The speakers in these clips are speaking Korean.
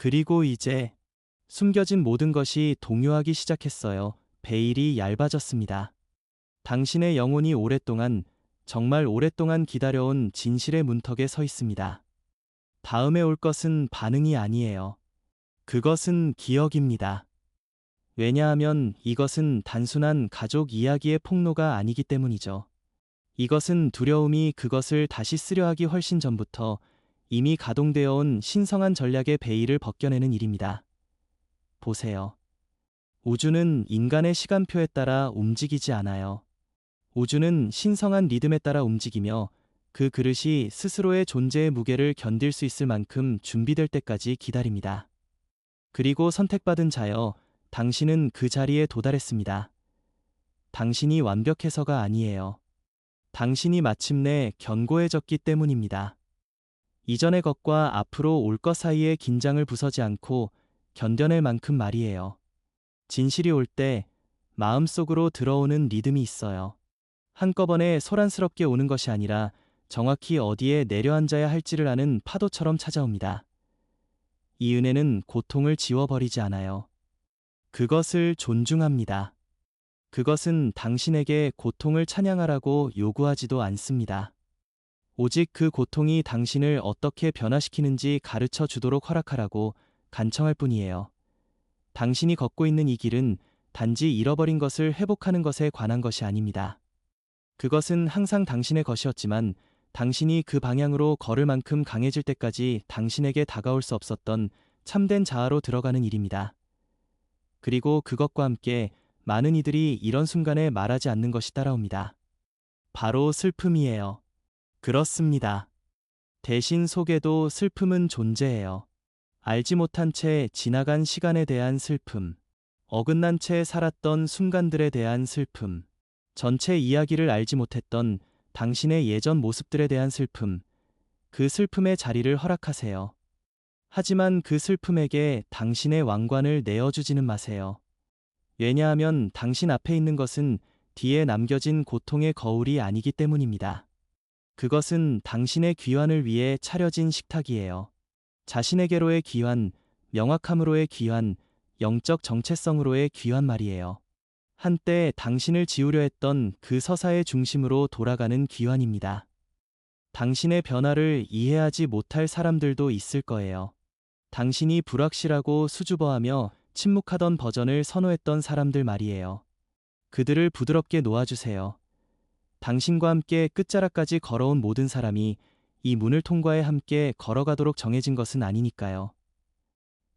그리고 이제 숨겨진 모든 것이 동요하기 시작했어요. 베일이 얇아졌습니다. 당신의 영혼이 오랫동안, 정말 오랫동안 기다려온 진실의 문턱에 서 있습니다. 다음에 올 것은 반응이 아니에요. 그것은 기억입니다. 왜냐하면 이것은 단순한 가족 이야기의 폭로가 아니기 때문이죠. 이것은 두려움이 그것을 다시 쓰려 하기 훨씬 전부터 이미 가동되어 온 신성한 전략의 베일을 벗겨내는 일입니다. 보세요. 우주는 인간의 시간표에 따라 움직이지 않아요. 우주는 신성한 리듬에 따라 움직이며 그 그릇이 스스로의 존재의 무게를 견딜 수 있을 만큼 준비될 때까지 기다립니다. 그리고 선택받은 자여, 당신은 그 자리에 도달했습니다. 당신이 완벽해서가 아니에요. 당신이 마침내 견고해졌기 때문입니다. 이전의 것과 앞으로 올 것 사이의 긴장을 부서지 않고 견뎌낼 만큼 말이에요. 진실이 올 때 마음속으로 들어오는 리듬이 있어요. 한꺼번에 소란스럽게 오는 것이 아니라 정확히 어디에 내려앉아야 할지를 아는 파도처럼 찾아옵니다. 이 은혜는 고통을 지워버리지 않아요. 그것을 존중합니다. 그것은 당신에게 고통을 찬양하라고 요구하지도 않습니다. 오직 그 고통이 당신을 어떻게 변화시키는지 가르쳐 주도록 허락하라고 간청할 뿐이에요. 당신이 걷고 있는 이 길은 단지 잃어버린 것을 회복하는 것에 관한 것이 아닙니다. 그것은 항상 당신의 것이었지만 당신이 그 방향으로 걸을 만큼 강해질 때까지 당신에게 다가올 수 없었던 참된 자아로 들어가는 일입니다. 그리고 그것과 함께 많은 이들이 이런 순간에 말하지 않는 것이 따라옵니다. 바로 슬픔이에요. 그렇습니다. 대신 속에도 슬픔은 존재해요. 알지 못한 채 지나간 시간에 대한 슬픔, 어긋난 채 살았던 순간들에 대한 슬픔, 전체 이야기를 알지 못했던 당신의 예전 모습들에 대한 슬픔, 그 슬픔의 자리를 허락하세요. 하지만 그 슬픔에게 당신의 왕관을 내어주지는 마세요. 왜냐하면 당신 앞에 있는 것은 뒤에 남겨진 고통의 거울이 아니기 때문입니다. 그것은 당신의 귀환을 위해 차려진 식탁이에요. 자신에게로의 귀환, 명확함으로의 귀환, 영적 정체성으로의 귀환 말이에요. 한때 당신을 지우려 했던 그 서사의 중심으로 돌아가는 귀환입니다. 당신의 변화를 이해하지 못할 사람들도 있을 거예요. 당신이 불확실하고 수줍어하며 침묵하던 버전을 선호했던 사람들 말이에요. 그들을 부드럽게 놓아주세요. 당신과 함께 끝자락까지 걸어온 모든 사람이 이 문을 통과해 함께 걸어가도록 정해진 것은 아니니까요.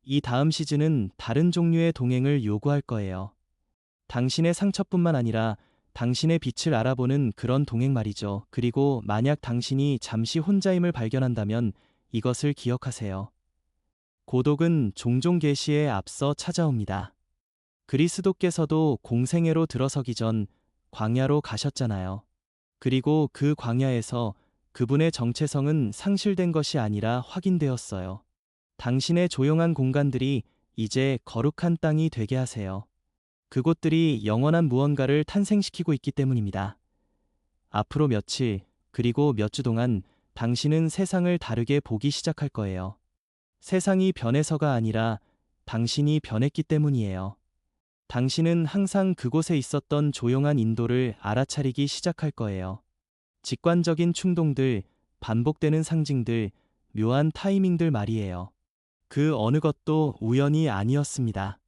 이 다음 시즌은 다른 종류의 동행을 요구할 거예요. 당신의 상처뿐만 아니라 당신의 빛을 알아보는 그런 동행 말이죠. 그리고 만약 당신이 잠시 혼자임을 발견한다면 이것을 기억하세요. 고독은 종종 계시에 앞서 찾아옵니다. 그리스도께서도 공생애로 들어서기 전 광야로 가셨잖아요. 그리고 그 광야에서 그분의 정체성은 상실된 것이 아니라 확인되었어요. 당신의 조용한 공간들이 이제 거룩한 땅이 되게 하세요. 그곳들이 영원한 무언가를 탄생시키고 있기 때문입니다. 앞으로 며칠, 그리고 몇 주 동안 당신은 세상을 다르게 보기 시작할 거예요. 세상이 변해서가 아니라 당신이 변했기 때문이에요. 당신은 항상 그곳에 있었던 조용한 인도를 알아차리기 시작할 거예요. 직관적인 충동들, 반복되는 상징들, 묘한 타이밍들 말이에요. 그 어느 것도 우연이 아니었습니다.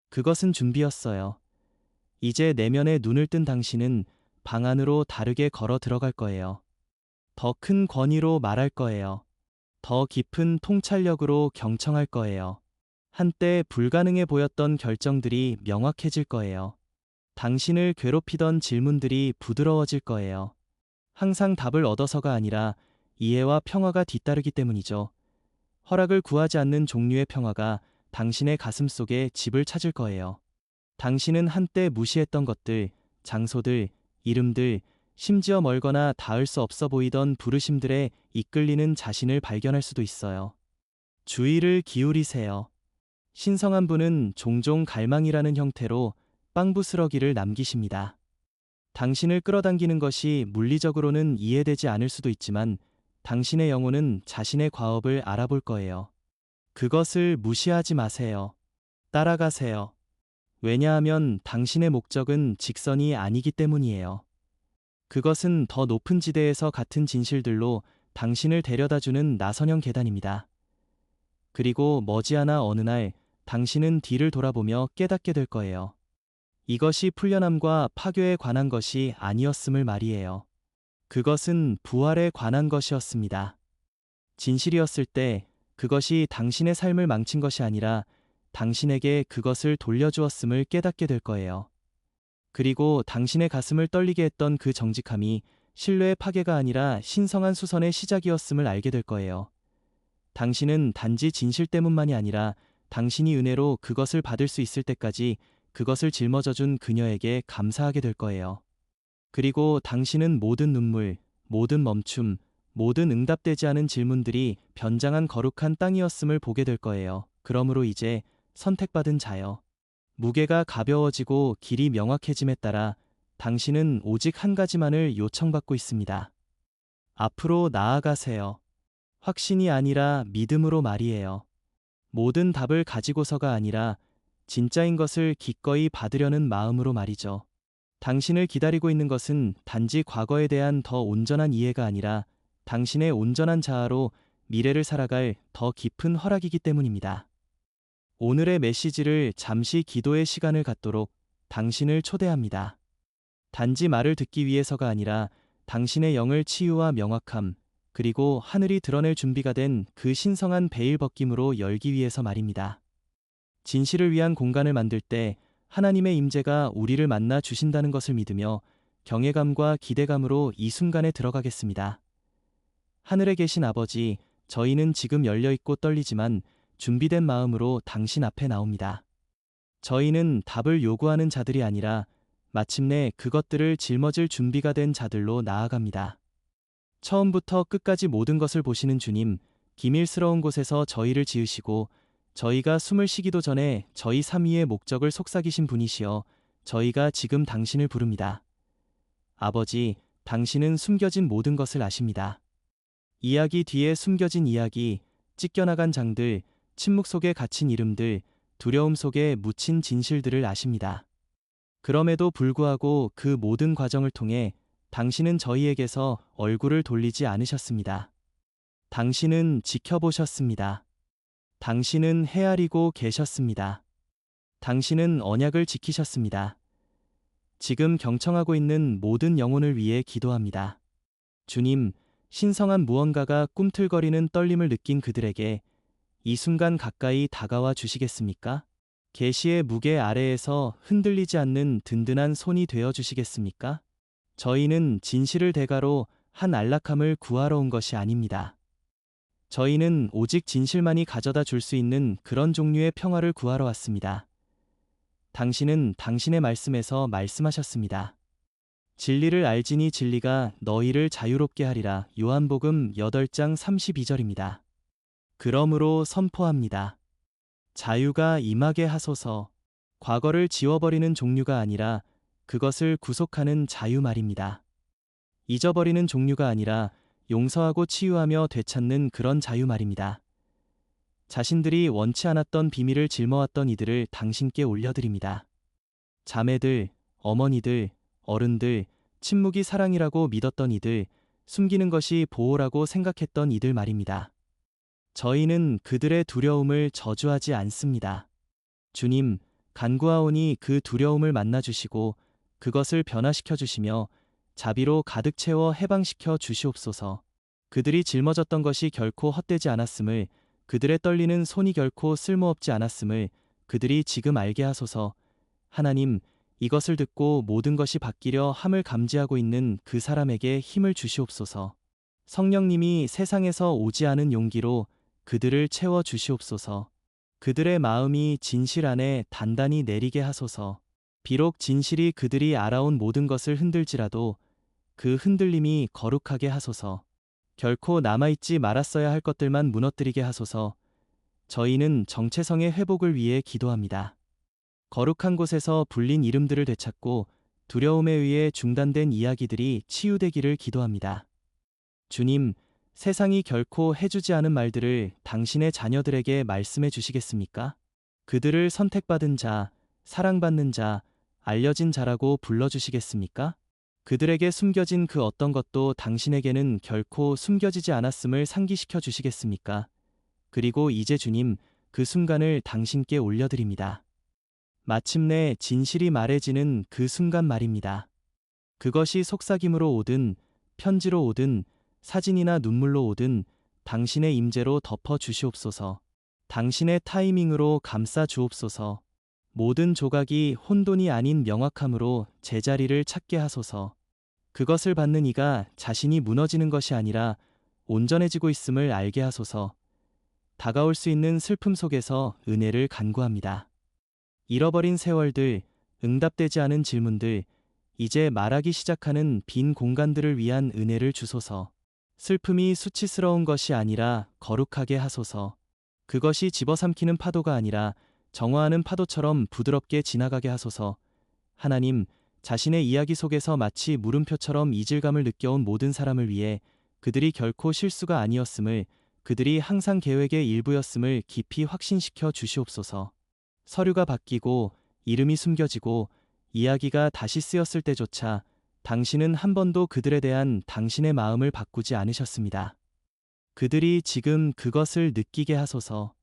그것은 준비였어요. 이제 내면에 눈을 뜬 당신은 방 안으로 다르게 걸어 들어갈 거예요. 더 큰 권위로 말할 거예요. 더 깊은 통찰력으로 경청할 거예요. 한때 불가능해 보였던 결정들이 명확해질 거예요. 당신을 괴롭히던 질문들이 부드러워질 거예요. 항상 답을 얻어서가 아니라 이해와 평화가 뒤따르기 때문이죠. 허락을 구하지 않는 종류의 평화가 당신의 가슴 속에 집을 찾을 거예요. 당신은 한때 무시했던 것들, 장소들, 이름들, 심지어 멀거나 닿을 수 없어 보이던 부르심들에 이끌리는 자신을 발견할 수도 있어요. 주의를 기울이세요. 신성한 분은 종종 갈망이라는 형태로 빵부스러기를 남기십니다. 당신을 끌어당기는 것이 물리적으로는 이해되지 않을 수도 있지만 당신의 영혼은 자신의 과업을 알아볼 거예요. 그것을 무시하지 마세요. 따라가세요. 왜냐하면 당신의 목적은 직선이 아니기 때문이에요. 그것은 더 높은 지대에서 같은 진실들로 당신을 데려다주는 나선형 계단입니다. 그리고 머지않아 어느 날 당신은 뒤를 돌아보며 깨닫게 될 거예요. 이것이 풀려남과 파괴에 관한 것이 아니었음을 말이에요. 그것은 부활에 관한 것이었습니다. 진실이었을 때 그것이 당신의 삶을 망친 것이 아니라 당신에게 그것을 돌려주었음을 깨닫게 될 거예요. 그리고 당신의 가슴을 떨리게 했던 그 정직함이 신뢰의 파괴가 아니라 신성한 수선의 시작이었음을 알게 될 거예요. 당신은 단지 진실 때문만이 아니라 당신이 은혜로 그것을 받을 수 있을 때까지 그것을 짊어져준 그녀에게 감사하게 될 거예요. 그리고 당신은 모든 눈물, 모든 멈춤, 모든 응답되지 않은 질문들이 변장한 거룩한 땅이었음을 보게 될 거예요. 그러므로 이제 선택받은 자여. 무게가 가벼워지고 길이 명확해짐에 따라 당신은 오직 한 가지만을 요청받고 있습니다. 앞으로 나아가세요. 확신이 아니라 믿음으로 말이에요. 모든 답을 가지고서가 아니라 진짜인 것을 기꺼이 받으려는 마음으로 말이죠. 당신을 기다리고 있는 것은 단지 과거에 대한 더 온전한 이해가 아니라 당신의 온전한 자아로 미래를 살아갈 더 깊은 허락이기 때문입니다. 오늘의 메시지를 잠시 기도의 시간을 갖도록 당신을 초대합니다. 단지 말을 듣기 위해서가 아니라 당신의 영을 치유와 명확함, 그리고 하늘이 드러낼 준비가 된 그 신성한 베일 벗김으로 열기 위해서 말입니다. 진실을 위한 공간을 만들 때 하나님의 임재가 우리를 만나 주신다는 것을 믿으며 경외감과 기대감으로 이 순간에 들어가겠습니다. 하늘에 계신 아버지, 저희는 지금 열려있고 떨리지만 준비된 마음으로 당신 앞에 나옵니다. 저희는 답을 요구하는 자들이 아니라 마침내 그것들을 짊어질 준비가 된 자들로 나아갑니다. 처음부터 끝까지 모든 것을 보시는 주님, 기밀스러운 곳에서 저희를 지으시고 저희가 숨을 쉬기도 전에 저희 삶 위의 목적을 속삭이신 분이시여 저희가 지금 당신을 부릅니다. 아버지, 당신은 숨겨진 모든 것을 아십니다. 이야기 뒤에 숨겨진 이야기, 찢겨나간 장들, 침묵 속에 갇힌 이름들, 두려움 속에 묻힌 진실들을 아십니다. 그럼에도 불구하고 그 모든 과정을 통해 당신은 저희에게서 얼굴을 돌리지 않으셨습니다. 당신은 지켜보셨습니다. 당신은 헤아리고 계셨습니다. 당신은 언약을 지키셨습니다. 지금 경청하고 있는 모든 영혼을 위해 기도합니다. 주님, 신성한 무언가가 꿈틀거리는 떨림을 느낀 그들에게 이 순간 가까이 다가와 주시겠습니까? 계시의 무게 아래에서 흔들리지 않는 든든한 손이 되어 주시겠습니까? 저희는 진실을 대가로 한 안락함을 구하러 온 것이 아닙니다. 저희는 오직 진실만이 가져다 줄 수 있는 그런 종류의 평화를 구하러 왔습니다. 당신은 당신의 말씀에서 말씀하셨습니다. 진리를 알지니 진리가 너희를 자유롭게 하리라. 요한복음 8장 32절입니다. 그러므로 선포합니다. 자유가 임하게 하소서. 과거를 지워버리는 종류가 아니라 그것을 구속하는 자유 말입니다. 잊어버리는 종류가 아니라 용서하고 치유하며 되찾는 그런 자유 말입니다. 자신들이 원치 않았던 비밀을 짊어왔던 이들을 당신께 올려드립니다. 자매들, 어머니들, 어른들, 침묵이 사랑이라고 믿었던 이들, 숨기는 것이 보호라고 생각했던 이들 말입니다. 저희는 그들의 두려움을 저주하지 않습니다. 주님, 간구하오니 그 두려움을 만나주시고 그것을 변화시켜 주시며 자비로 가득 채워 해방시켜 주시옵소서. 그들이 짊어졌던 것이 결코 헛되지 않았음을, 그들의 떨리는 손이 결코 쓸모없지 않았음을 그들이 지금 알게 하소서. 하나님, 이것을 듣고 모든 것이 바뀌려 함을 감지하고 있는 그 사람에게 힘을 주시옵소서. 성령님이 세상에서 오지 않은 용기로 그들을 채워 주시옵소서. 그들의 마음이 진실 안에 단단히 내리게 하소서. 비록 진실이 그들이 알아온 모든 것을 흔들지라도 그 흔들림이 거룩하게 하소서. 결코 남아있지 말았어야 할 것들만 무너뜨리게 하소서. 저희는 정체성의 회복을 위해 기도합니다. 거룩한 곳에서 불린 이름들을 되찾고 두려움에 의해 중단된 이야기들이 치유되기를 기도합니다. 주님, 세상이 결코 해주지 않은 말들을 당신의 자녀들에게 말씀해 주시겠습니까? 그들을 선택받은 자, 사랑받는 자, 알려진 자라고 불러주시겠습니까? 그들에게 숨겨진 그 어떤 것도 당신에게는 결코 숨겨지지 않았음을 상기시켜 주시겠습니까? 그리고 이제 주님, 그 순간을 당신께 올려드립니다. 마침내 진실이 말해지는 그 순간 말입니다. 그것이 속삭임으로 오든, 편지로 오든, 사진이나 눈물로 오든, 당신의 임재로 덮어 주시옵소서. 당신의 타이밍으로 감싸 주옵소서. 모든 조각이 혼돈이 아닌 명확함으로 제자리를 찾게 하소서. 그것을 받는 이가 자신이 무너지는 것이 아니라 온전해지고 있음을 알게 하소서. 다가올 수 있는 슬픔 속에서 은혜를 간구합니다. 잃어버린 세월들, 응답되지 않은 질문들, 이제 말하기 시작하는 빈 공간들을 위한 은혜를 주소서. 슬픔이 수치스러운 것이 아니라 거룩하게 하소서. 그것이 집어삼키는 파도가 아니라 정화하는 파도처럼 부드럽게 지나가게 하소서. 하나님, 자신의 이야기 속에서 마치 물음표처럼 이질감을 느껴온 모든 사람을 위해 그들이 결코 실수가 아니었음을, 그들이 항상 계획의 일부였음을 깊이 확신시켜 주시옵소서. 서류가 바뀌고 이름이 숨겨지고 이야기가 다시 쓰였을 때조차 당신은 한 번도 그들에 대한 당신의 마음을 바꾸지 않으셨습니다. 그들이 지금 그것을 느끼게 하소서.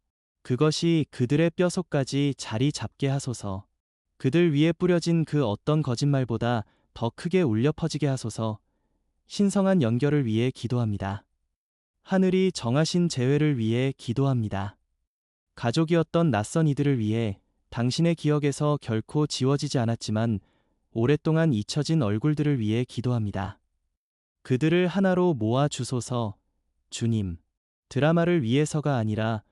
그것이 그들의 뼛속까지 자리 잡게 하소서. 그들 위에 뿌려진 그 어떤 거짓말보다 더 크게 울려 퍼지게 하소서. 신성한 연결을 위해 기도합니다. 하늘이 정하신 재회를 위해 기도합니다. 가족이었던 낯선 이들을 위해 당신의 기억에서 결코 지워지지 않았지만 오랫동안 잊혀진 얼굴들을 위해 기도합니다. 그들을 하나로 모아 주소서. 주님, 드라마를 위해서가 아니라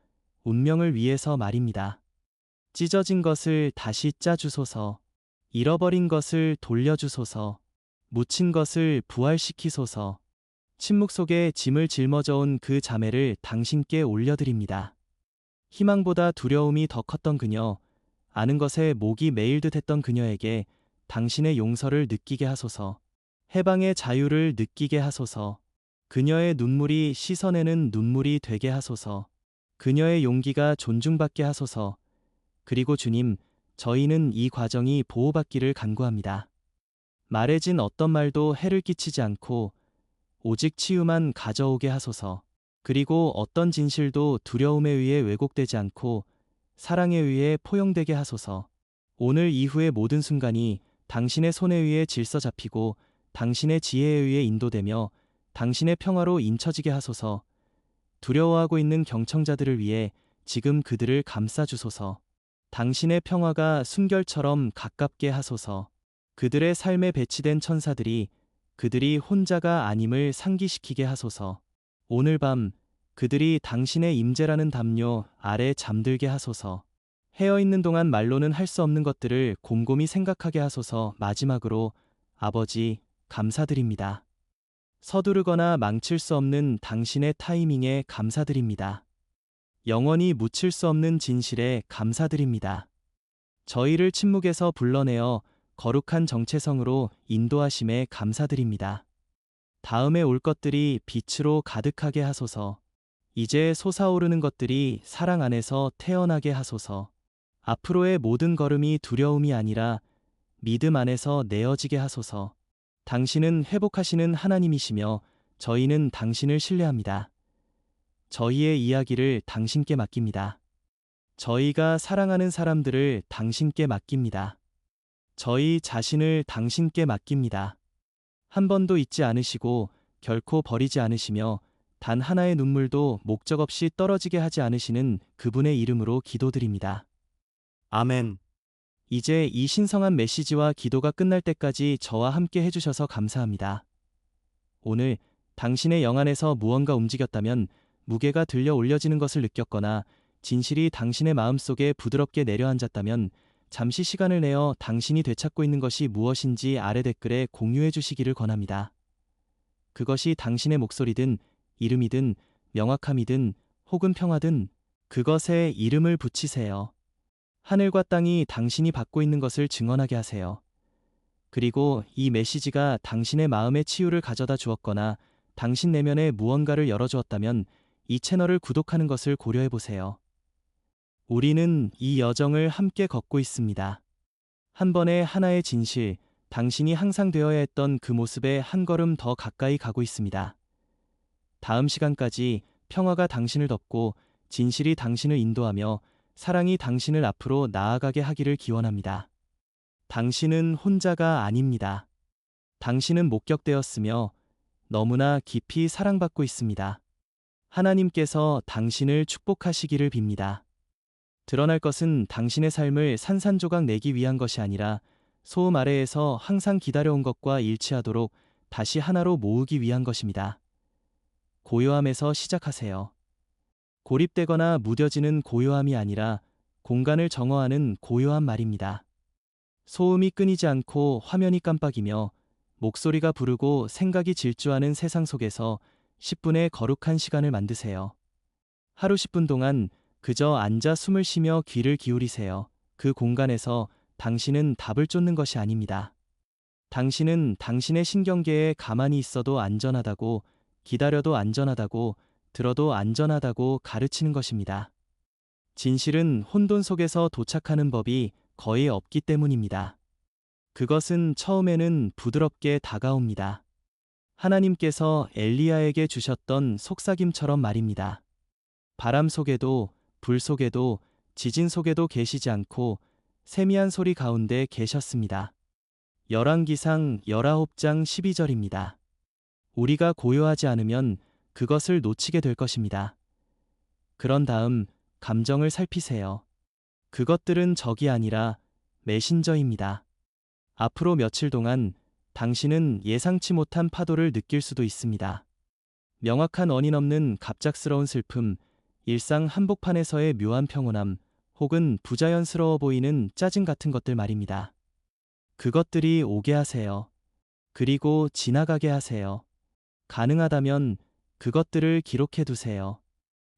운명을 위해서 말입니다. 찢어진 것을 다시 짜주소서. 잃어버린 것을 돌려주소서. 묻힌 것을 부활시키소서. 침묵 속에 짐을 짊어져온 그 자매를 당신께 올려드립니다. 희망보다 두려움이 더 컸던 그녀, 아는 것에 목이 메일 듯 했던 그녀에게 당신의 용서를 느끼게 하소서. 해방의 자유를 느끼게 하소서. 그녀의 눈물이 씻어내는 눈물이 되게 하소서. 그녀의 용기가 존중받게 하소서. 그리고 주님, 저희는 이 과정이 보호받기를 간구합니다. 말해진 어떤 말도 해를 끼치지 않고 오직 치유만 가져오게 하소서. 그리고 어떤 진실도 두려움에 의해 왜곡되지 않고 사랑에 의해 포용되게 하소서. 오늘 이후의 모든 순간이 당신의 손에 의해 질서 잡히고 당신의 지혜에 의해 인도되며 당신의 평화로 인쳐지게 하소서. 두려워하고 있는 경청자들을 위해 지금 그들을 감싸주소서. 당신의 평화가 숨결처럼 가깝게 하소서. 그들의 삶에 배치된 천사들이 그들이 혼자가 아님을 상기시키게 하소서. 오늘 밤 그들이 당신의 임재라는 담요 아래 잠들게 하소서. 헤어있는 동안 말로는 할 수 없는 것들을 곰곰이 생각하게 하소서. 마지막으로 아버지, 감사드립니다. 서두르거나 망칠 수 없는 당신의 타이밍에 감사드립니다. 영원히 묻힐 수 없는 진실에 감사드립니다. 저희를 침묵에서 불러내어 거룩한 정체성으로 인도하심에 감사드립니다. 다음에 올 것들이 빛으로 가득하게 하소서. 이제 솟아오르는 것들이 사랑 안에서 태어나게 하소서. 앞으로의 모든 걸음이 두려움이 아니라 믿음 안에서 내어지게 하소서. 당신은 회복하시는 하나님이시며 저희는 당신을 신뢰합니다. 저희의 이야기를 당신께 맡깁니다. 저희가 사랑하는 사람들을 당신께 맡깁니다. 저희 자신을 당신께 맡깁니다. 한 번도 잊지 않으시고 결코 버리지 않으시며 단 하나의 눈물도 목적 없이 떨어지게 하지 않으시는 그분의 이름으로 기도드립니다. 아멘. 이제 이 신성한 메시지와 기도가 끝날 때까지 저와 함께 해주셔서 감사합니다. 오늘 당신의 영 안에서 무언가 움직였다면, 무게가 들려 올려지는 것을 느꼈거나 진실이 당신의 마음속에 부드럽게 내려앉았다면 잠시 시간을 내어 당신이 되찾고 있는 것이 무엇인지 아래 댓글에 공유해 주시기를 권합니다. 그것이 당신의 목소리든 이름이든 명확함이든 혹은 평화든 그것에 이름을 붙이세요. 하늘과 땅이 당신이 받고 있는 것을 증언하게 하세요. 그리고 이 메시지가 당신의 마음의 치유를 가져다 주었거나 당신 내면에 무언가를 열어주었다면 이 채널을 구독하는 것을 고려해보세요. 우리는 이 여정을 함께 걷고 있습니다. 한 번에 하나의 진실, 당신이 항상 되어야 했던 그 모습에 한 걸음 더 가까이 가고 있습니다. 다음 시간까지 평화가 당신을 덮고 진실이 당신을 인도하며 사랑이 당신을 앞으로 나아가게 하기를 기원합니다. 당신은 혼자가 아닙니다. 당신은 목격되었으며 너무나 깊이 사랑받고 있습니다. 하나님께서 당신을 축복하시기를 빕니다. 드러날 것은 당신의 삶을 산산조각 내기 위한 것이 아니라 소음 아래에서 항상 기다려온 것과 일치하도록 다시 하나로 모으기 위한 것입니다. 고요함에서 시작하세요. 고립되거나 무뎌지는 고요함이 아니라 공간을 정화하는 고요함 말입니다. 소음이 끊이지 않고 화면이 깜빡이며 목소리가 부르고 생각이 질주하는 세상 속에서 10분의 거룩한 시간을 만드세요. 하루 10분 동안 그저 앉아 숨을 쉬며 귀를 기울이세요. 그 공간에서 당신은 답을 쫓는 것이 아닙니다. 당신은 당신의 신경계에 가만히 있어도 안전하다고, 기다려도 안전하다고, 들어도 안전하다고 가르치는 것입니다. 진실은 혼돈 속에서 도착하는 법이 거의 없기 때문입니다. 그것은 처음에는 부드럽게 다가옵니다. 하나님께서 엘리야에게 주셨던 속삭임처럼 말입니다. 바람 속에도, 불 속에도, 지진 속에도 계시지 않고 세미한 소리 가운데 계셨습니다. 열왕기상 19장 12절입니다. 우리가 고요하지 않으면 그것을 놓치게 될 것입니다. 그런 다음 감정을 살피세요. 그것들은 적이 아니라 메신저입니다. 앞으로 며칠 동안 당신은 예상치 못한 파도를 느낄 수도 있습니다. 명확한 원인 없는 갑작스러운 슬픔, 일상 한복판에서의 묘한 평온함, 혹은 부자연스러워 보이는 짜증 같은 것들 말입니다. 그것들이 오게 하세요. 그리고 지나가게 하세요. 가능하다면 그것들을 기록해 두세요.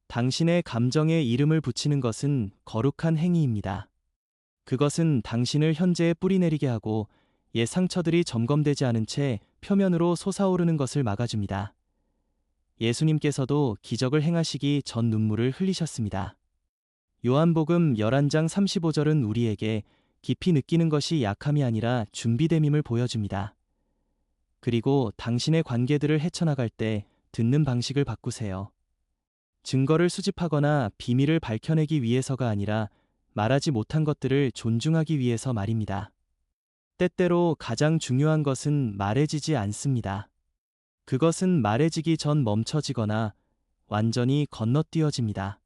당신의 감정에 이름을 붙이는 것은 거룩한 행위입니다. 그것은 당신을 현재에 뿌리내리게 하고 옛 상처들이 점검되지 않은 채 표면으로 솟아오르는 것을 막아줍니다. 예수님께서도 기적을 행하시기 전 눈물을 흘리셨습니다. 요한복음 11장 35절은 우리에게 깊이 느끼는 것이 약함이 아니라 준비됨임을 보여줍니다. 그리고 당신의 관계들을 헤쳐나갈 때 듣는 방식을 바꾸세요. 증거를 수집하거나 비밀을 밝혀내기 위해서가 아니라 말하지 못한 것들을 존중하기 위해서 말입니다. 때때로 가장 중요한 것은 말해지지 않습니다. 그것은 말해지기 전 멈춰지거나 완전히 건너뛰어집니다.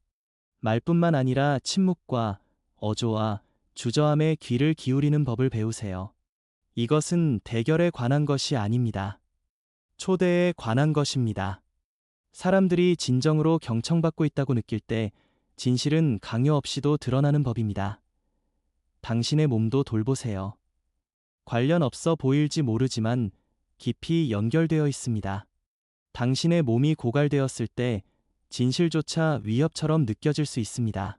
말뿐만 아니라 침묵과 어조와 주저함에 귀를 기울이는 법을 배우세요. 이것은 대결에 관한 것이 아닙니다. 초대에 관한 것입니다. 사람들이 진정으로 경청받고 있다고 느낄 때 진실은 강요 없이도 드러나는 법입니다. 당신의 몸도 돌보세요. 관련 없어 보일지 모르지만 깊이 연결되어 있습니다. 당신의 몸이 고갈되었을 때 진실조차 위협처럼 느껴질 수 있습니다.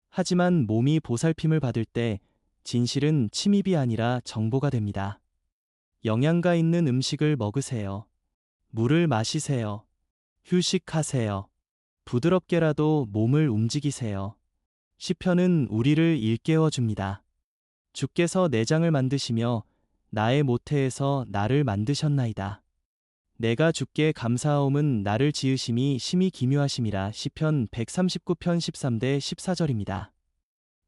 하지만 몸이 보살핌을 받을 때 진실은 침입이 아니라 정보가 됩니다. 영양가 있는 음식을 먹으세요. 물을 마시세요. 휴식하세요. 부드럽게라도 몸을 움직이세요. 시편은 우리를 일깨워 줍니다. 주께서 내장을 만드시며 나의 모태에서 나를 만드셨나이다. 내가 주께 감사하옴은 나를 지으심이 심히 기묘하심이라. 시편 139편 13대 14절입니다.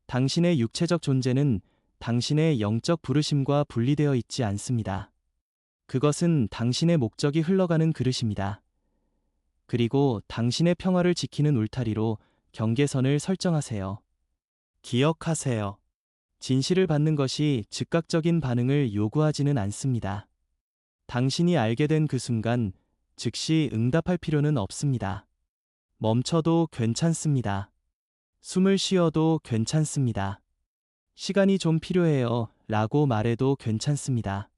당신의 육체적 존재는 당신의 영적 부르심과 분리되어 있지 않습니다. 그것은 당신의 목적이 흘러가는 그릇입니다. 그리고 당신의 평화를 지키는 울타리로 경계선을 설정하세요. 기억하세요. 진실을 받는 것이 즉각적인 반응을 요구하지는 않습니다. 당신이 알게 된 그 순간 즉시 응답할 필요는 없습니다. 멈춰도 괜찮습니다. 숨을 쉬어도 괜찮습니다. 시간이 좀 필요해요 라고 말해도 괜찮습니다.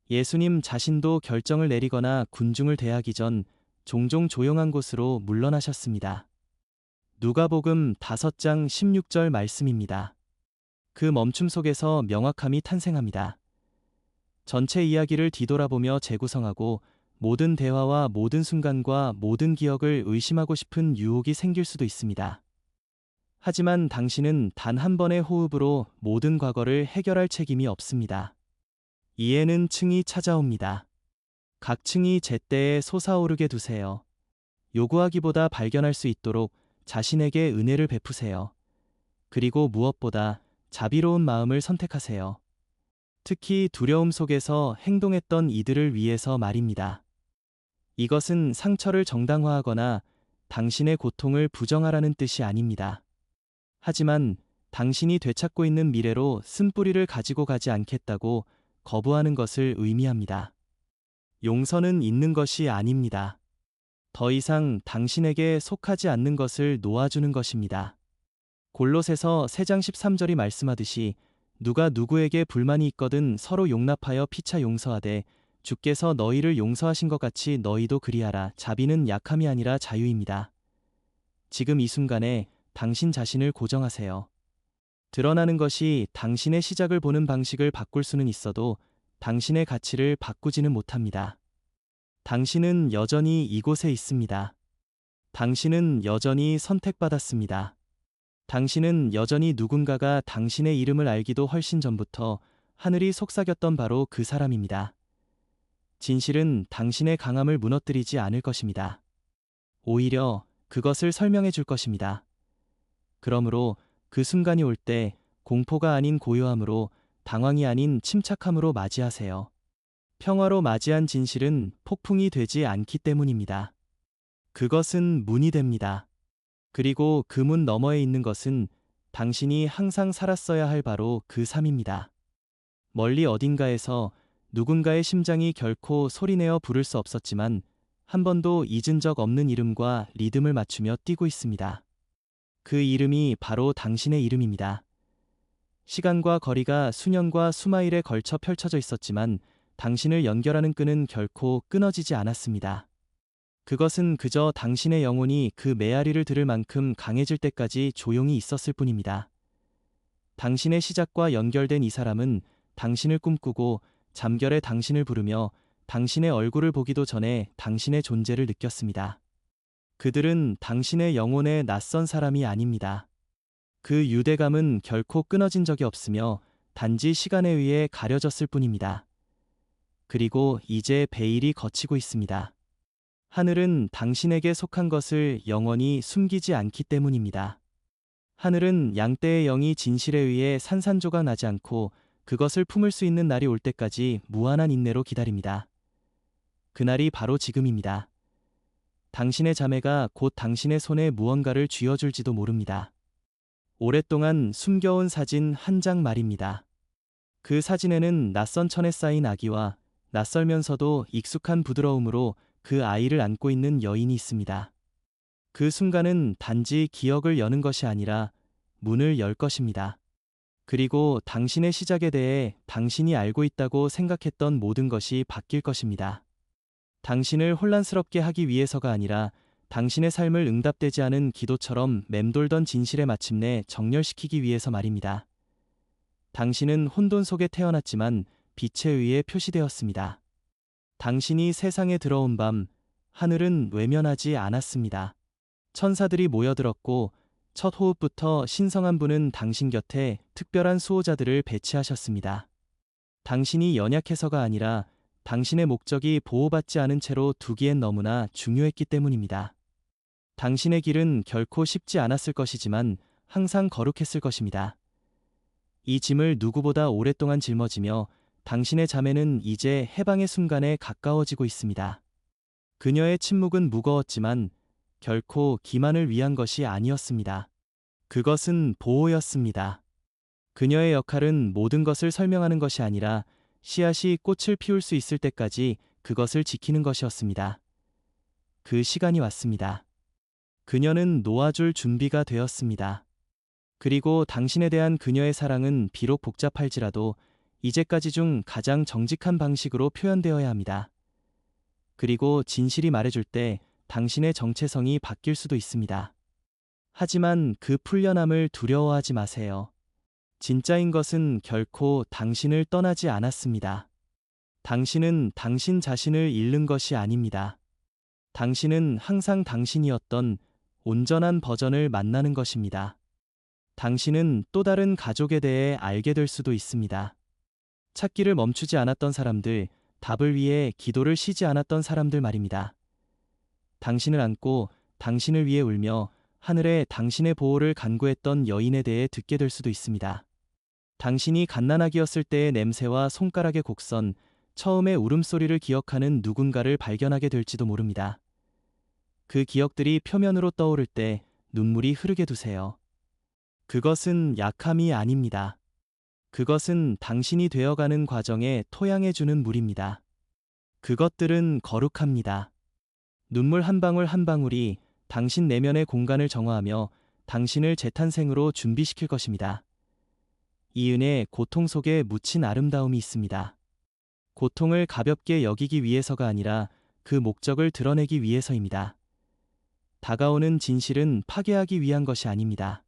예수님 자신도 결정을 내리거나 군중을 대하기 전 종종 조용한 곳으로 물러나셨습니다. 누가복음 5장 16절 말씀입니다. 그 멈춤 속에서 명확함이 탄생합니다. 전체 이야기를 뒤돌아보며 재구성하고 모든 대화와 모든 순간과 모든 기억을 의심하고 싶은 유혹이 생길 수도 있습니다. 하지만 당신은 단 한 번의 호흡으로 모든 과거를 해결할 책임이 없습니다. 이해는 층이 찾아옵니다. 각 층이 제때에 솟아오르게 두세요. 요구하기보다 발견할 수 있도록 자신에게 은혜를 베푸세요. 그리고 무엇보다 자비로운 마음을 선택하세요. 특히 두려움 속에서 행동했던 이들을 위해서 말입니다. 이것은 상처를 정당화하거나 당신의 고통을 부정하라는 뜻이 아닙니다. 하지만 당신이 되찾고 있는 미래로 쓴뿌리를 가지고 가지 않겠다고 거부하는 것을 의미합니다. 용서는 있는 것이 아닙니다. 더 이상 당신에게 속하지 않는 것을 놓아주는 것입니다. 골롯에서 3장 13절이 말씀하듯이 누가 누구에게 불만이 있거든 서로 용납하여 피차 용서하되 주께서 너희를 용서하신 것 같이 너희도 그리하라. 자비는 약함이 아니라 자유입니다. 지금 이 순간에 당신 자신을 고정하세요. 드러나는 것이 당신의 시작을 보는 방식을 바꿀 수는 있어도 당신의 가치를 바꾸지는 못합니다. 당신은 여전히 이곳에 있습니다. 당신은 여전히 선택받았습니다. 당신은 여전히 누군가가 당신의 이름을 알기도 훨씬 전부터 하늘이 속삭였던 바로 그 사람입니다. 진실은 당신의 강함을 무너뜨리지 않을 것입니다. 오히려 그것을 설명해 줄 것입니다. 그러므로 그 순간이 올 때 공포가 아닌 고요함으로, 당황이 아닌 침착함으로 맞이하세요. 평화로 맞이한 진실은 폭풍이 되지 않기 때문입니다. 그것은 문이 됩니다. 그리고 그 문 너머에 있는 것은 당신이 항상 살았어야 할 바로 그 삶입니다. 멀리 어딘가에서 누군가의 심장이 결코 소리내어 부를 수 없었지만 한 번도 잊은 적 없는 이름과 리듬을 맞추며 뛰고 있습니다. 그 이름이 바로 당신의 이름입니다. 시간과 거리가 수년과 수마일에 걸쳐 펼쳐져 있었지만 당신을 연결하는 끈은 결코 끊어지지 않았습니다. 그것은 그저 당신의 영혼이 그 메아리를 들을 만큼 강해질 때까지 조용히 있었을 뿐입니다. 당신의 시작과 연결된 이 사람은 당신을 꿈꾸고 잠결에 당신을 부르며 당신의 얼굴을 보기도 전에 당신의 존재를 느꼈습니다. 그들은 당신의 영혼의 낯선 사람이 아닙니다. 그 유대감은 결코 끊어진 적이 없으며 단지 시간에 의해 가려졌을 뿐입니다. 그리고 이제 베일이 걷히고 있습니다. 하늘은 당신에게 속한 것을 영원히 숨기지 않기 때문입니다. 하늘은 양떼의 영이 진실에 의해 산산조각 나지 않고 그것을 품을 수 있는 날이 올 때까지 무한한 인내로 기다립니다. 그날이 바로 지금입니다. 당신의 자매가 곧 당신의 손에 무언가를 쥐어줄지도 모릅니다. 오랫동안 숨겨온 사진 한 장 말입니다. 그 사진에는 낯선 천에 쌓인 아기와 낯설면서도 익숙한 부드러움으로 그 아이를 안고 있는 여인이 있습니다. 그 순간은 단지 기억을 여는 것이 아니라 문을 열 것입니다. 그리고 당신의 시작에 대해 당신이 알고 있다고 생각했던 모든 것이 바뀔 것입니다. 당신을 혼란스럽게 하기 위해서가 아니라 당신의 삶을 응답되지 않은 기도처럼 맴돌던 진실에 마침내 정렬시키기 위해서 말입니다. 당신은 혼돈 속에 태어났지만 빛에 의해 표시되었습니다. 당신이 세상에 들어온 밤, 하늘은 외면하지 않았습니다. 천사들이 모여들었고 첫 호흡부터 신성한 분은 당신 곁에 특별한 수호자들을 배치하셨습니다. 당신이 연약해서가 아니라 당신의 목적이 보호받지 않은 채로 두기엔 너무나 중요했기 때문입니다. 당신의 길은 결코 쉽지 않았을 것이지만 항상 거룩했을 것입니다. 이 짐을 누구보다 오랫동안 짊어지며 당신의 자매는 이제 해방의 순간에 가까워지고 있습니다. 그녀의 침묵은 무거웠지만 결코 기만을 위한 것이 아니었습니다. 그것은 보호였습니다. 그녀의 역할은 모든 것을 설명하는 것이 아니라 씨앗이 꽃을 피울 수 있을 때까지 그것을 지키는 것이었습니다. 그 시간이 왔습니다. 그녀는 놓아줄 준비가 되었습니다. 그리고 당신에 대한 그녀의 사랑은 비록 복잡할지라도 이제까지 중 가장 정직한 방식으로 표현되어야 합니다. 그리고 진실이 말해줄 때 당신의 정체성이 바뀔 수도 있습니다. 하지만 그 풀려남을 두려워하지 마세요. 진짜인 것은 결코 당신을 떠나지 않았습니다. 당신은 당신 자신을 잃는 것이 아닙니다. 당신은 항상 당신이었던 온전한 버전을 만나는 것입니다. 당신은 또 다른 가족에 대해 알게 될 수도 있습니다. 찾기를 멈추지 않았던 사람들, 답을 위해 기도를 쉬지 않았던 사람들 말입니다. 당신을 안고 당신을 위해 울며 하늘에 당신의 보호를 간구했던 여인에 대해 듣게 될 수도 있습니다. 당신이 갓난아기였을 때의 냄새와 손가락의 곡선, 처음의 울음소리를 기억하는 누군가를 발견하게 될지도 모릅니다. 그 기억들이 표면으로 떠오를 때 눈물이 흐르게 두세요. 그것은 약함이 아닙니다. 그것은 당신이 되어가는 과정에 토양해주는 물입니다. 그것들은 거룩합니다. 눈물 한 방울 한 방울이 당신 내면의 공간을 정화하며 당신을 재탄생으로 준비시킬 것입니다. 이 은혜에 고통 속에 묻힌 아름다움이 있습니다. 고통을 가볍게 여기기 위해서가 아니라 그 목적을 드러내기 위해서입니다. 다가오는 진실은 파괴하기 위한 것이 아닙니다.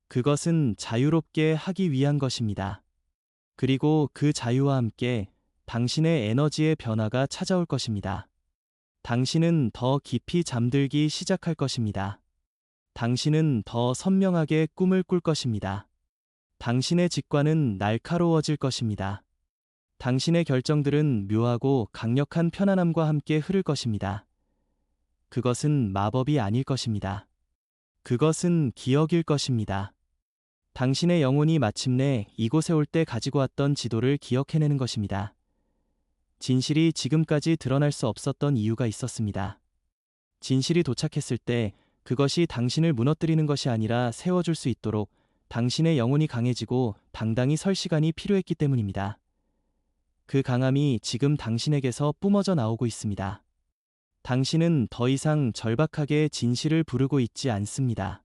그것은 자유롭게 하기 위한 것입니다. 그리고 그 자유와 함께 당신의 에너지의 변화가 찾아올 것입니다. 당신은 더 깊이 잠들기 시작할 것입니다. 당신은 더 선명하게 꿈을 꿀 것입니다. 당신의 직관은 날카로워질 것입니다. 당신의 결정들은 묘하고 강력한 편안함과 함께 흐를 것입니다. 그것은 마법이 아닐 것입니다. 그것은 기억일 것입니다. 당신의 영혼이 마침내 이곳에 올 때 가지고 왔던 지도를 기억해내는 것입니다. 진실이 지금까지 드러날 수 없었던 이유가 있었습니다. 진실이 도착했을 때 그것이 당신을 무너뜨리는 것이 아니라 세워줄 수 있도록 당신의 영혼이 강해지고 당당히 설 시간이 필요했기 때문입니다. 그 강함이 지금 당신에게서 뿜어져 나오고 있습니다. 당신은 더 이상 절박하게 진실을 부르고 있지 않습니다.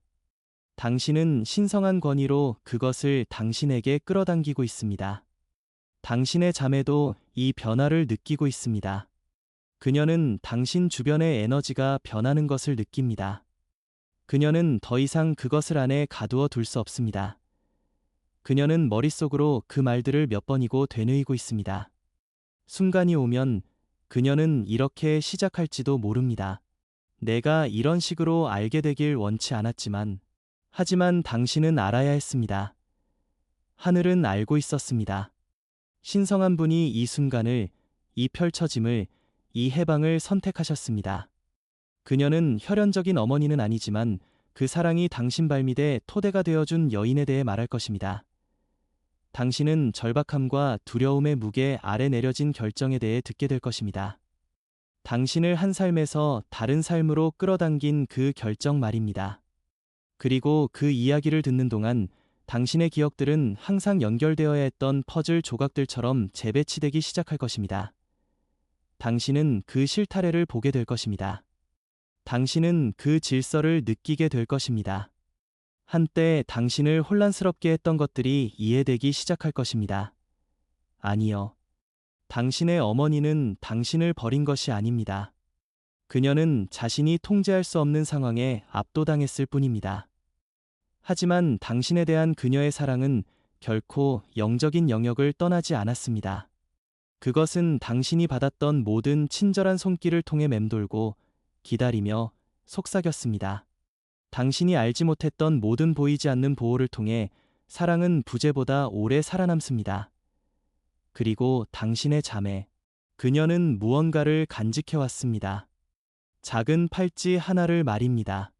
당신은 신성한 권위로 그것을 당신에게 끌어당기고 있습니다. 당신의 잠에도 이 변화를 느끼고 있습니다. 그녀는 당신 주변의 에너지가 변하는 것을 느낍니다. 그녀는 더 이상 그것을 안에 가두어 둘 수 없습니다. 그녀는 머릿속으로 그 말들을 몇 번이고 되뇌이고 있습니다. 순간이 오면 그녀는 이렇게 시작할지도 모릅니다. 내가 이런 식으로 알게 되길 원치 않았지만, 하지만 당신은 알아야 했습니다. 하늘은 알고 있었습니다. 신성한 분이 이 순간을, 이 펼쳐짐을, 이 해방을 선택하셨습니다. 그녀는 혈연적인 어머니는 아니지만 그 사랑이 당신 발밑에 토대가 되어준 여인에 대해 말할 것입니다. 당신은 절박함과 두려움의 무게 아래 내려진 결정에 대해 듣게 될 것입니다. 당신을 한 삶에서 다른 삶으로 끌어당긴 그 결정 말입니다. 그리고 그 이야기를 듣는 동안 당신의 기억들은 항상 연결되어야 했던 퍼즐 조각들처럼 재배치되기 시작할 것입니다. 당신은 그 실타래를 보게 될 것입니다. 당신은 그 질서를 느끼게 될 것입니다. 한때 당신을 혼란스럽게 했던 것들이 이해되기 시작할 것입니다. 아니요. 당신의 어머니는 당신을 버린 것이 아닙니다. 그녀는 자신이 통제할 수 없는 상황에 압도당했을 뿐입니다. 하지만 당신에 대한 그녀의 사랑은 결코 영적인 영역을 떠나지 않았습니다. 그것은 당신이 받았던 모든 친절한 손길을 통해 맴돌고 기다리며 속삭였습니다. 당신이 알지 못했던 모든 보이지 않는 보호를 통해 사랑은 부재보다 오래 살아남습니다. 그리고 당신의 잠에 그녀는 무언가를 간직해왔습니다. 작은 팔찌 하나를 말입니다.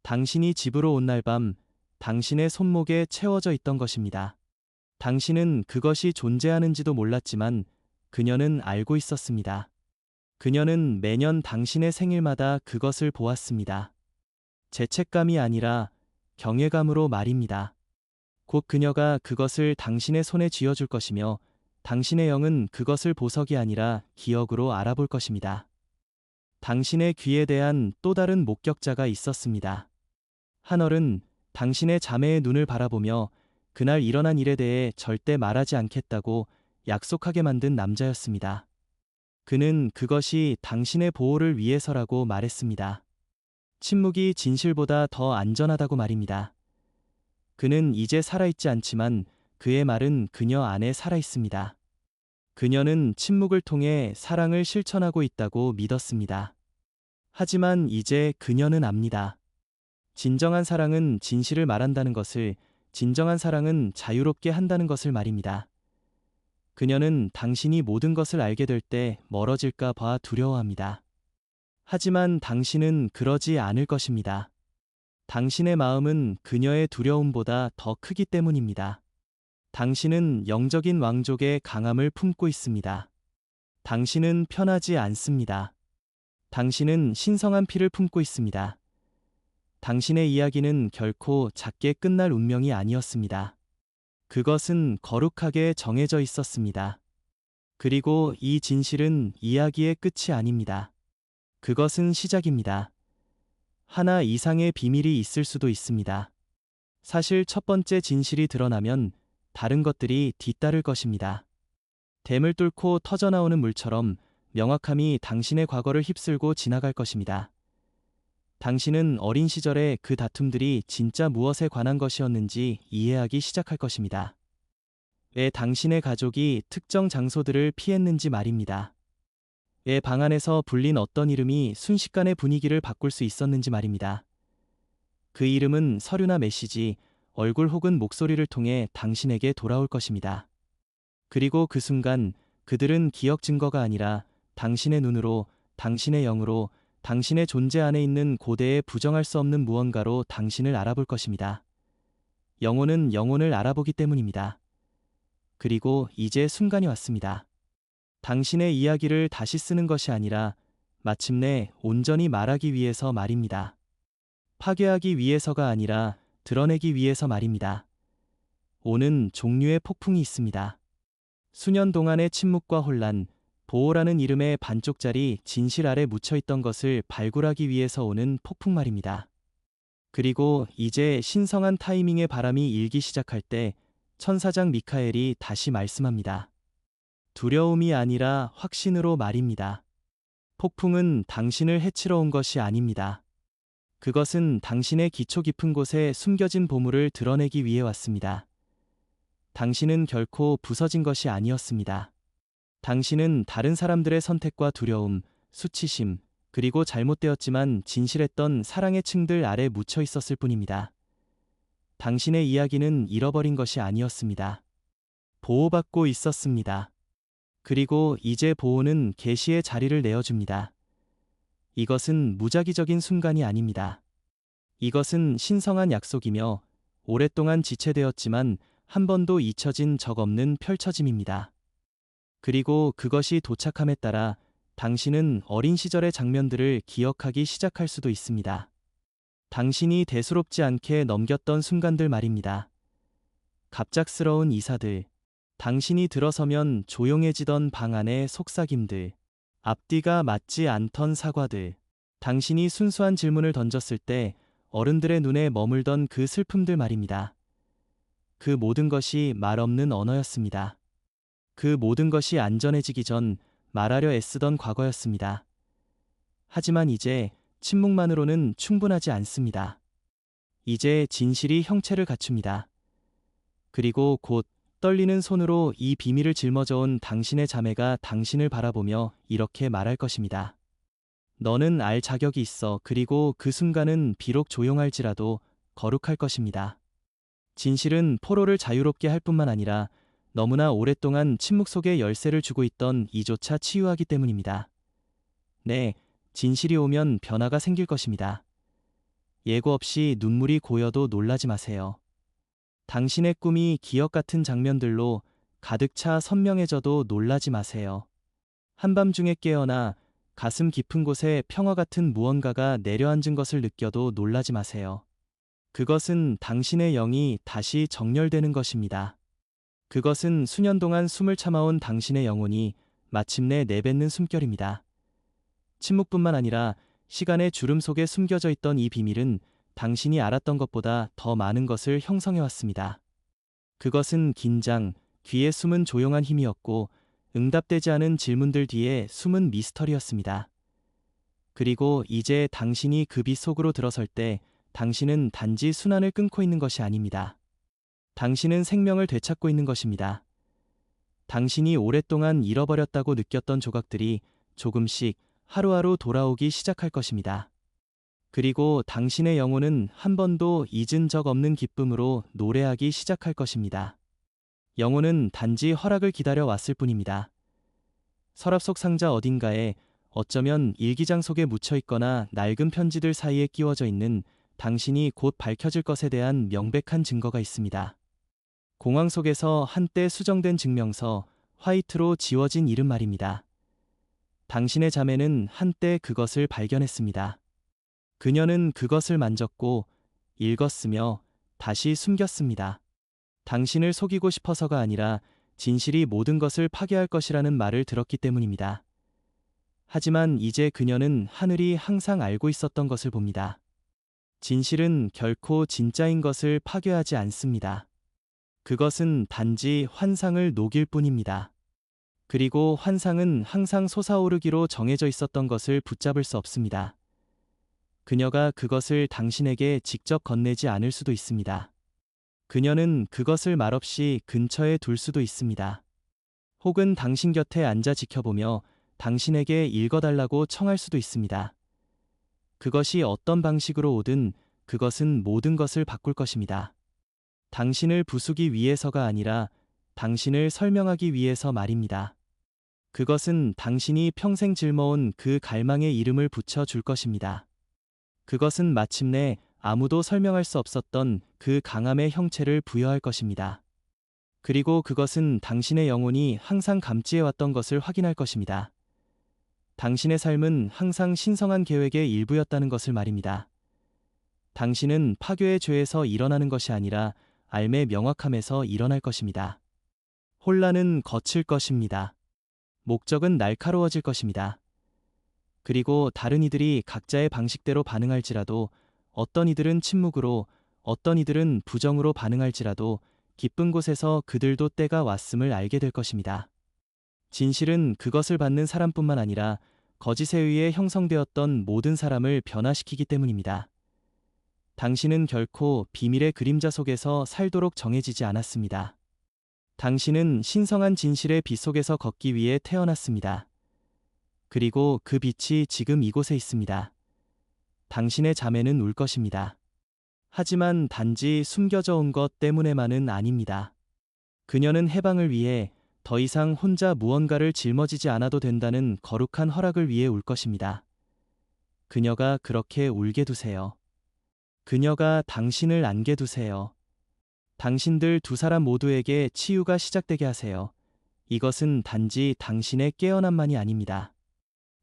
당신이 집으로 온 날 밤 당신의 손목에 채워져 있던 것입니다. 당신은 그것이 존재하는지도 몰랐지만 그녀는 알고 있었습니다. 그녀는 매년 당신의 생일마다 그것을 보았습니다. 죄책감이 아니라 경외감으로 말입니다. 곧 그녀가 그것을 당신의 손에 쥐어줄 것이며 당신의 영은 그것을 보석이 아니라 기억으로 알아볼 것입니다. 당신의 귀에 대한 또 다른 목격자가 있었습니다. 한 어른, 당신의 자매의 눈을 바라보며 그날 일어난 일에 대해 절대 말하지 않겠다고 약속하게 만든 남자였습니다. 그는 그것이 당신의 보호를 위해서라고 말했습니다. 침묵이 진실보다 더 안전하다고 말입니다. 그는 이제 살아있지 않지만 그의 말은 그녀 안에 살아있습니다. 그녀는 침묵을 통해 사랑을 실천하고 있다고 믿었습니다. 하지만 이제 그녀는 압니다. 진정한 사랑은 진실을 말한다는 것을, 진정한 사랑은 자유롭게 한다는 것을 말입니다. 그녀는 당신이 모든 것을 알게 될 때 멀어질까 봐 두려워합니다. 하지만 당신은 그러지 않을 것입니다. 당신의 마음은 그녀의 두려움보다 더 크기 때문입니다. 당신은 영적인 왕족의 강함을 품고 있습니다. 당신은 편하지 않습니다. 당신은 신성한 피를 품고 있습니다. 당신의 이야기는 결코 작게 끝날 운명이 아니었습니다. 그것은 거룩하게 정해져 있었습니다. 그리고 이 진실은 이야기의 끝이 아닙니다. 그것은 시작입니다. 하나 이상의 비밀이 있을 수도 있습니다. 사실 첫 번째 진실이 드러나면 다른 것들이 뒤따를 것입니다. 댐을 뚫고 터져나오는 물처럼 명확함이 당신의 과거를 휩쓸고 지나갈 것입니다. 당신은 어린 시절의 그 다툼들이 진짜 무엇에 관한 것이었는지 이해하기 시작할 것입니다. 왜 당신의 가족이 특정 장소들을 피했는지 말입니다. 왜 방 안에서 불린 어떤 이름이 순식간에 분위기를 바꿀 수 있었는지 말입니다. 그 이름은 서류나 메시지, 얼굴 혹은 목소리를 통해 당신에게 돌아올 것입니다. 그리고 그 순간 그들은 기억 증거가 아니라 당신의 눈으로, 당신의 영으로, 당신의 존재 안에 있는 고대의 부정할 수 없는 무언가로 당신을 알아볼 것입니다. 영혼은 영혼을 알아보기 때문입니다. 그리고 이제 순간이 왔습니다. 당신의 이야기를 다시 쓰는 것이 아니라 마침내 온전히 말하기 위해서 말입니다. 파괴하기 위해서가 아니라 드러내기 위해서 말입니다. 오는 종류의 폭풍이 있습니다. 수년 동안의 침묵과 혼란, 보호라는 이름의 반쪽짜리 진실 아래 묻혀있던 것을 발굴하기 위해서 오는 폭풍 말입니다. 그리고 이제 신성한 타이밍의 바람이 일기 시작할 때 천사장 미카엘이 다시 말씀합니다. 두려움이 아니라 확신으로 말입니다. 폭풍은 당신을 해치러 온 것이 아닙니다. 그것은 당신의 기초 깊은 곳에 숨겨진 보물을 드러내기 위해 왔습니다. 당신은 결코 부서진 것이 아니었습니다. 당신은 다른 사람들의 선택과 두려움, 수치심, 그리고 잘못되었지만 진실했던 사랑의 층들 아래 묻혀 있었을 뿐입니다. 당신의 이야기는 잃어버린 것이 아니었습니다. 보호받고 있었습니다. 그리고 이제 보호는 계시의 자리를 내어줍니다. 이것은 무작위적인 순간이 아닙니다. 이것은 신성한 약속이며 오랫동안 지체되었지만 한 번도 잊혀진 적 없는 펼쳐짐입니다. 그리고 그것이 도착함에 따라 당신은 어린 시절의 장면들을 기억하기 시작할 수도 있습니다. 당신이 대수롭지 않게 넘겼던 순간들 말입니다. 갑작스러운 이사들, 당신이 들어서면 조용해지던 방 안의 속삭임들, 앞뒤가 맞지 않던 사과들, 당신이 순수한 질문을 던졌을 때 어른들의 눈에 머물던 그 슬픔들 말입니다. 그 모든 것이 말 없는 언어였습니다. 그 모든 것이 안전해지기 전 말하려 애쓰던 과거였습니다. 하지만 이제 침묵만으로는 충분하지 않습니다. 이제 진실이 형체를 갖춥니다. 그리고 곧 떨리는 손으로 이 비밀을 짊어져온 당신의 자매가 당신을 바라보며 이렇게 말할 것입니다. 너는 알 자격이 있어. 그리고 그 순간은 비록 조용할지라도 거룩할 것입니다. 진실은 포로를 자유롭게 할 뿐만 아니라 너무나 오랫동안 침묵 속에 열쇠를 주고 있던 이조차 치유하기 때문입니다. 네, 진실이 오면 변화가 생길 것입니다. 예고 없이 눈물이 고여도 놀라지 마세요. 당신의 꿈이 기억 같은 장면들로 가득 차 선명해져도 놀라지 마세요. 한밤중에 깨어나 가슴 깊은 곳에 평화 같은 무언가가 내려앉은 것을 느껴도 놀라지 마세요. 그것은 당신의 영이 다시 정렬되는 것입니다. 그것은 수년 동안 숨을 참아온 당신의 영혼이 마침내 내뱉는 숨결입니다. 침묵뿐만 아니라 시간의 주름 속에 숨겨져 있던 이 비밀은 당신이 알았던 것보다 더 많은 것을 형성해왔습니다. 그것은 긴장, 귀에 숨은 조용한 힘이었고 응답되지 않은 질문들 뒤에 숨은 미스터리였습니다. 그리고 이제 당신이 그 빛 속으로 들어설 때 당신은 단지 순환을 끊고 있는 것이 아닙니다. 당신은 생명을 되찾고 있는 것입니다. 당신이 오랫동안 잃어버렸다고 느꼈던 조각들이 조금씩 하루하루 돌아오기 시작할 것입니다. 그리고 당신의 영혼은 한 번도 잊은 적 없는 기쁨으로 노래하기 시작할 것입니다. 영혼은 단지 허락을 기다려 왔을 뿐입니다. 서랍 속 상자 어딘가에, 어쩌면 일기장 속에 묻혀 있거나 낡은 편지들 사이에 끼워져 있는 당신이 곧 밝혀질 것에 대한 명백한 증거가 있습니다. 공황 속에서 한때 수정된 증명서, 화이트로 지워진 이름 말입니다. 당신의 자매는 한때 그것을 발견했습니다. 그녀는 그것을 만졌고 읽었으며 다시 숨겼습니다. 당신을 속이고 싶어서가 아니라 진실이 모든 것을 파괴할 것이라는 말을 들었기 때문입니다. 하지만 이제 그녀는 하늘이 항상 알고 있었던 것을 봅니다. 진실은 결코 진짜인 것을 파괴하지 않습니다. 그것은 단지 환상을 녹일 뿐입니다. 그리고 환상은 항상 솟아오르기로 정해져 있었던 것을 붙잡을 수 없습니다. 그녀가 그것을 당신에게 직접 건네지 않을 수도 있습니다. 그녀는 그것을 말없이 근처에 둘 수도 있습니다. 혹은 당신 곁에 앉아 지켜보며 당신에게 읽어달라고 청할 수도 있습니다. 그것이 어떤 방식으로 오든 그것은 모든 것을 바꿀 것입니다. 당신을 부수기 위해서가 아니라 당신을 설명하기 위해서 말입니다. 그것은 당신이 평생 짊어온 그 갈망의 이름을 붙여줄 것입니다. 그것은 마침내 아무도 설명할 수 없었던 그 강함의 형체를 부여할 것입니다. 그리고 그것은 당신의 영혼이 항상 감지해왔던 것을 확인할 것입니다. 당신의 삶은 항상 신성한 계획의 일부였다는 것을 말입니다. 당신은 파괴의 죄에서 일어나는 것이 아니라 삶의 명확함에서 일어날 것입니다. 혼란은 거칠 것입니다. 목적은 날카로워질 것입니다. 그리고 다른 이들이 각자의 방식대로 반응할지라도, 어떤 이들은 침묵으로, 어떤 이들은 부정으로 반응할지라도 기쁜 곳에서 그들도 때가 왔음을 알게 될 것입니다. 진실은 그것을 받는 사람뿐만 아니라 거짓에 의해 형성되었던 모든 사람을 변화시키기 때문입니다. 당신은 결코 비밀의 그림자 속에서 살도록 정해지지 않았습니다. 당신은 신성한 진실의 빛 속에서 걷기 위해 태어났습니다. 그리고 그 빛이 지금 이곳에 있습니다. 당신의 자매는 울 것입니다. 하지만 단지 숨겨져 온 것 때문에만은 아닙니다. 그녀는 해방을 위해 더 이상 혼자 무언가를 짊어지지 않아도 된다는 거룩한 허락을 위해 울 것입니다. 그녀가 그렇게 울게 두세요. 그녀가 당신을 안게 두세요. 당신들 두 사람 모두에게 치유가 시작되게 하세요. 이것은 단지 당신의 깨어남만이 아닙니다.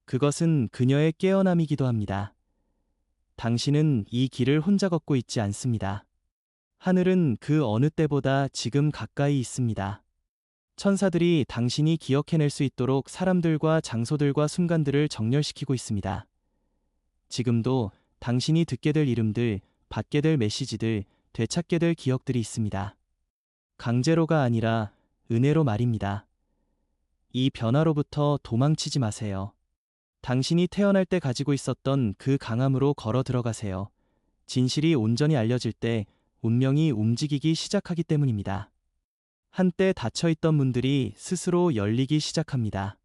그것은 그녀의 깨어남이기도 합니다. 당신은 이 길을 혼자 걷고 있지 않습니다. 하늘은 그 어느 때보다 지금 가까이 있습니다. 천사들이 당신이 기억해낼 수 있도록 사람들과 장소들과 순간들을 정렬시키고 있습니다. 지금도 당신이 듣게 될 이름들, 받게 될 메시지들, 되찾게 될 기억들이 있습니다. 강제로가 아니라 은혜로 말입니다. 이 변화로부터 도망치지 마세요. 당신이 태어날 때 가지고 있었던 그 강함으로 걸어 들어가세요. 진실이 온전히 알려질 때 운명이 움직이기 시작하기 때문입니다. 한때 닫혀있던 문들이 스스로 열리기 시작합니다.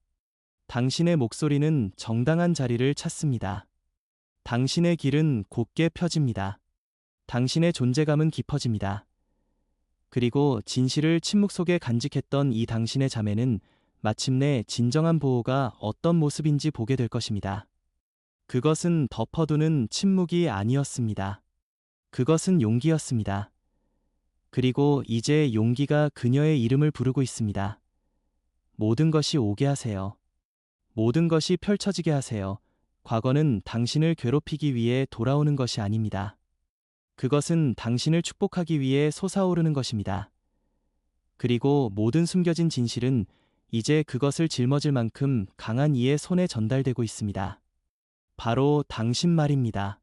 당신의 목소리는 정당한 자리를 찾습니다. 당신의 길은 곧게 펴집니다. 당신의 존재감은 깊어집니다. 그리고 진실을 침묵 속에 간직했던 이 당신의 자매는 마침내 진정한 보호가 어떤 모습인지 보게 될 것입니다. 그것은 덮어두는 침묵이 아니었습니다. 그것은 용기였습니다. 그리고 이제 용기가 그녀의 이름을 부르고 있습니다. 모든 것이 오게 하세요. 모든 것이 펼쳐지게 하세요. 과거는 당신을 괴롭히기 위해 돌아오는 것이 아닙니다. 그것은 당신을 축복하기 위해 솟아오르는 것입니다. 그리고 모든 숨겨진 진실은 이제 그것을 짊어질 만큼 강한 이의 손에 전달되고 있습니다. 바로 당신 말입니다.